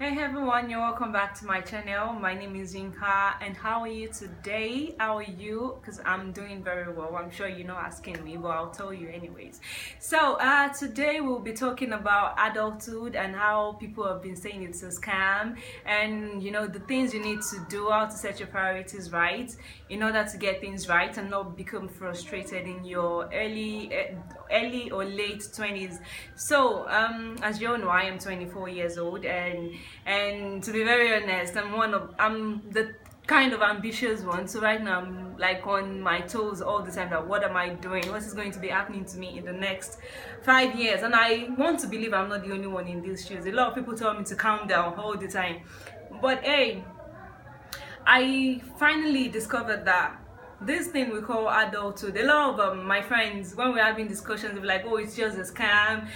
Hey everyone, you're welcome back to my channel. My name is Yinka, and how are you today? How are you? Because I'm doing very well. I'm sure you're not asking me, but I'll tell you anyways. So today we'll be talking about adulthood and how people have been saying it's a scam, and the things you need to do, how to set your priorities right in order to get things right and not become frustrated in your early or late 20s. So as you all know, I am 24 years old, and to be very honest, I'm the kind of ambitious one. So right now I'm like on my toes all the time, that what am I doing, what is going to be happening to me in the next 5 years. And I want to believe I'm not the only one in these shoes. A lot of people tell me to calm down all the time, but hey, I finally discovered that this thing we call adulthood, a lot of my friends, when we're having discussions, they're like, oh, it's just a scam.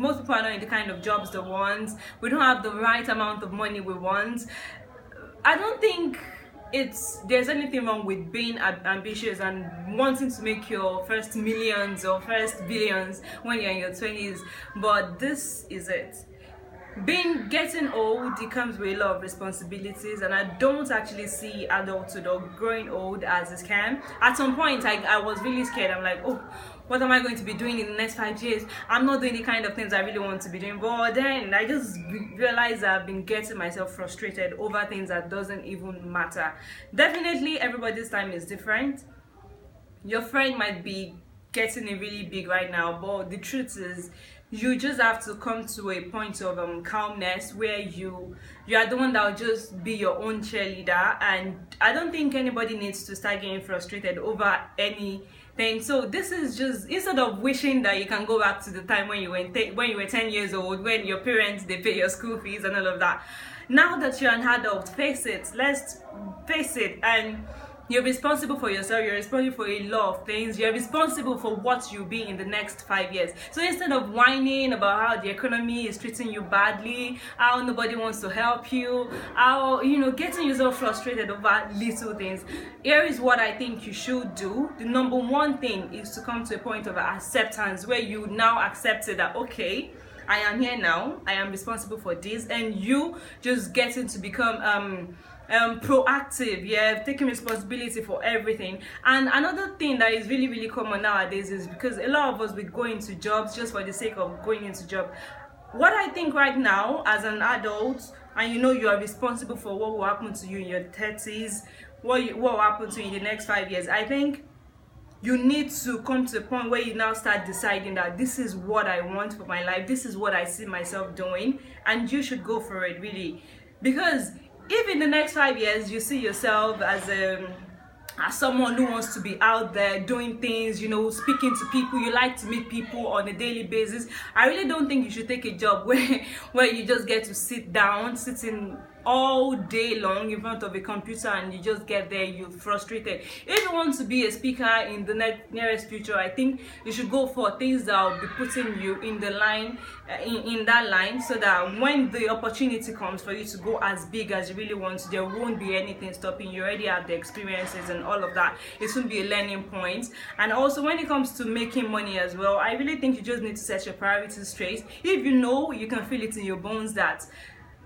Most people are not in the kind of jobs they want. We don't have the right amount of money we want. I don't think there's anything wrong with being ambitious and wanting to make your first millions or first billions when you're in your 20s, but this is it. Getting old, it comes with a lot of responsibilities, and I don't actually see adulthood or growing old as a scam. At some point I was really scared. I'm like, oh, what am I going to be doing in the next 5 years? I'm not doing the kind of things I really want to be doing. But then I just realized I've been getting myself frustrated over things that doesn't even matter. Definitely everybody's time is different. Your friend might be getting it really big right now, but the truth is you just have to come to a point of calmness where you are the one that will just be your own cheerleader. And I don't think anybody needs to start getting frustrated over anything. So this is just, instead of wishing that you can go back to the time when you were 10 years old, when your parents, they pay your school fees and all of that. Now that you're an adult, let's face it, and you're responsible for yourself, you're responsible for a lot of things, you're responsible for what you'll be in the next 5 years. So instead of whining about how the economy is treating you badly, how nobody wants to help you, how, getting yourself frustrated over little things, here is what I think you should do. The number one thing is to come to a point of acceptance where you now accept it that, okay, I am here now, I am responsible for this, and you just getting to become proactive, taking responsibility for everything. And another thing that is really, really common nowadays is because a lot of us would go into jobs just for the sake of going into job. What I think right now as an adult, and you are responsible for what will happen to you in your 30s, what will happen to you in the next 5 years, I think you need to come to a point where you now start deciding that this is what I want for my life, this is what I see myself doing, and you should go for it, really. Because if in the next 5 years you see yourself as someone who wants to be out there doing things, speaking to people, you like to meet people on a daily basis, I really don't think you should take a job where you just get to sitting all day long in front of a computer and you just get there, you're frustrated. If you want to be a speaker in the nearest future, I think you should go for things that will be putting you in the line, in that line, so that when the opportunity comes for you to go as big as you really want to, there won't be anything stopping you. You already have the experiences and all of that. It won't be a learning point. And also when it comes to making money as well, I really think you just need to set your priorities straight. If you can feel it in your bones that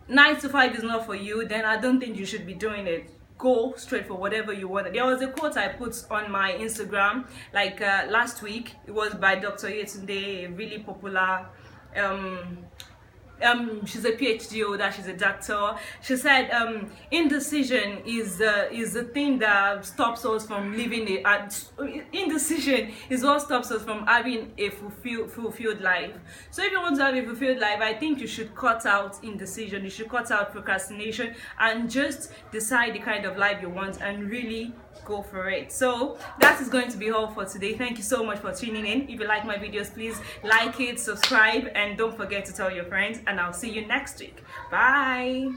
9 to 5 is not for you, then I don't think you should be doing it. Go straight for whatever you want. There was a quote I put on my Instagram last week. It was by Dr. Yetunde, a really popular she's a PhD holder, she's a doctor. She said indecision is the thing that stops us from living indecision is what stops us from having a fulfilled life. So if you want to have a fulfilled life, I think you should cut out indecision, you should cut out procrastination, and just decide the kind of life you want and really go for it. So that is going to be all for today. Thank you so much for tuning in. If you like my videos, please like it, subscribe, and don't forget to tell your friends, and I'll see you next week. Bye.